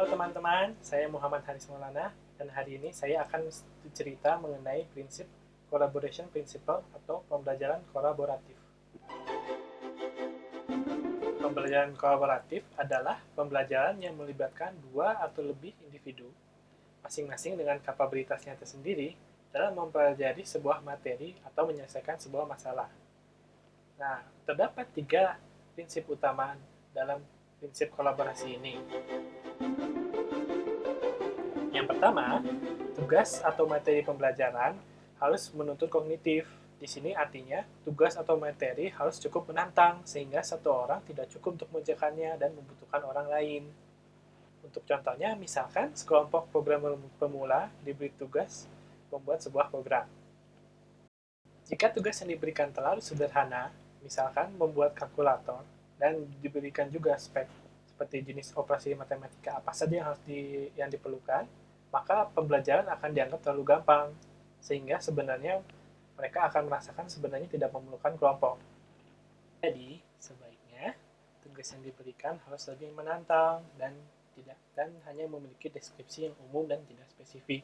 Halo teman-teman, saya Muhammad Haris Maulana dan hari ini saya akan cerita mengenai prinsip collaboration principle atau pembelajaran kolaboratif. Pembelajaran kolaboratif adalah pembelajaran yang melibatkan dua atau lebih individu, masing-masing dengan kapabilitasnya tersendiri dalam mempelajari sebuah materi atau menyelesaikan sebuah masalah. Nah, terdapat tiga prinsip utama dalam prinsip kolaborasi ini. Yang pertama, tugas atau materi pembelajaran harus menuntut kognitif. Di sini artinya tugas atau materi harus cukup menantang sehingga satu orang tidak cukup untuk mengerjakannya dan membutuhkan orang lain. Untuk contohnya, misalkan sekelompok programmer pemula diberi tugas membuat sebuah program. Jika tugas yang diberikan terlalu sederhana, misalkan membuat kalkulator, dan diberikan juga spek seperti jenis operasi matematika apa saja yang diperlukan, maka pembelajaran akan dianggap terlalu gampang, sehingga sebenarnya mereka akan merasakan sebenarnya tidak memerlukan kelompok. Jadi, sebaiknya tugas yang diberikan harus lebih menantang dan hanya memiliki deskripsi yang umum dan tidak spesifik.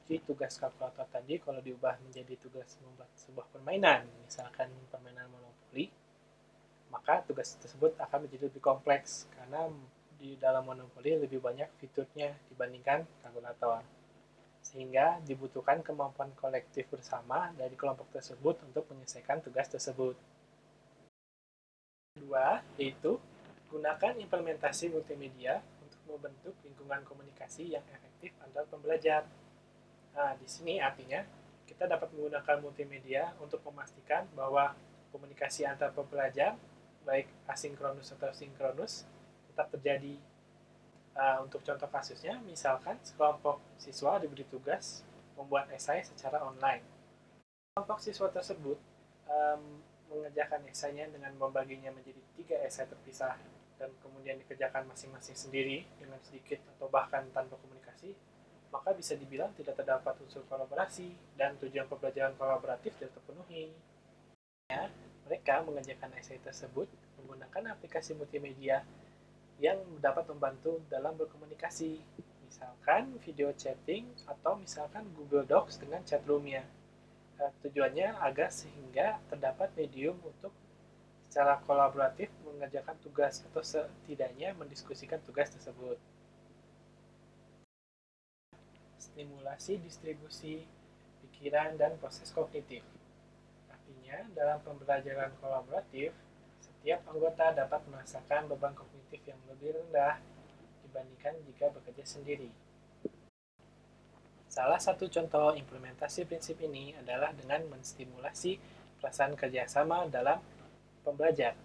Jadi tugas kalkulator tadi kalau diubah menjadi tugas membuat sebuah permainan, misalkan permainan monopoli, maka tugas tersebut akan menjadi lebih kompleks karena di dalam monopoli lebih banyak fiturnya dibandingkan kalkulator. Sehingga dibutuhkan kemampuan kolektif bersama dari kelompok tersebut untuk menyelesaikan tugas tersebut. Kedua, yaitu gunakan implementasi multimedia untuk membentuk lingkungan komunikasi yang efektif antar pembelajar. Nah, di sini artinya kita dapat menggunakan multimedia untuk memastikan bahwa komunikasi antar pembelajar, baik asinkronus atau sinkronus, tetap terjadi. Untuk contoh kasusnya, misalkan sekelompok siswa diberi tugas membuat esai secara online. Kelompok siswa tersebut mengerjakan esainya dengan membaginya menjadi 3 esai terpisah dan kemudian dikerjakan masing-masing sendiri dengan sedikit atau bahkan tanpa komunikasi, maka bisa dibilang tidak terdapat unsur kolaborasi dan tujuan pembelajaran kolaboratif tidak terpenuhi. Mereka mengerjakan esai tersebut menggunakan aplikasi multimedia yang dapat membantu dalam berkomunikasi, misalkan video chatting atau misalkan Google Docs dengan chat room-nya. Tujuannya agar sehingga terdapat medium untuk secara kolaboratif mengerjakan tugas atau setidaknya mendiskusikan tugas tersebut. Stimulasi distribusi pikiran dan proses kognitif. Artinya, dalam pembelajaran kolaboratif, setiap anggota dapat merasakan beban kognitif yang lebih rendah dibandingkan jika bekerja sendiri. Salah satu contoh implementasi prinsip ini adalah dengan menstimulasi perasaan kerjasama dalam pembelajar.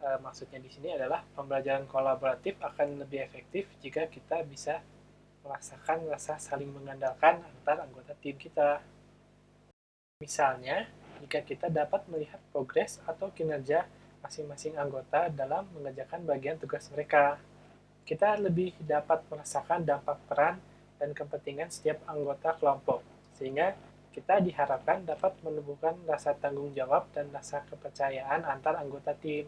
Maksudnya di sini adalah pembelajaran kolaboratif akan lebih efektif jika kita bisa merasakan rasa saling mengandalkan antar anggota tim kita. Misalnya, jika kita dapat melihat progres atau kinerja masing-masing anggota dalam mengerjakan bagian tugas mereka, kita lebih dapat merasakan dampak peran dan kepentingan setiap anggota kelompok, sehingga kita diharapkan dapat menumbuhkan rasa tanggung jawab dan rasa kepercayaan antar anggota tim.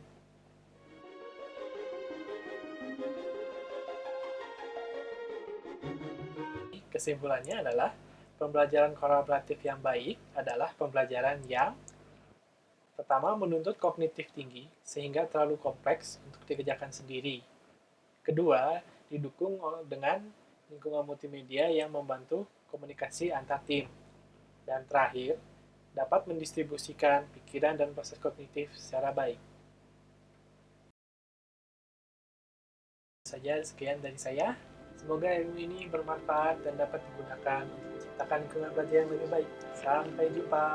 Kesimpulannya adalah, pembelajaran kolaboratif yang baik adalah pembelajaran yang pertama, menuntut kognitif tinggi sehingga terlalu kompleks untuk dikerjakan sendiri. Kedua, didukung dengan lingkungan multimedia yang membantu komunikasi antar tim. Dan terakhir, dapat mendistribusikan pikiran dan proses kognitif secara baik. Sekian dari saya. Semoga ilmu ini bermanfaat dan dapat digunakan untuk menciptakan lingkungan belajar yang lebih baik. Sampai jumpa.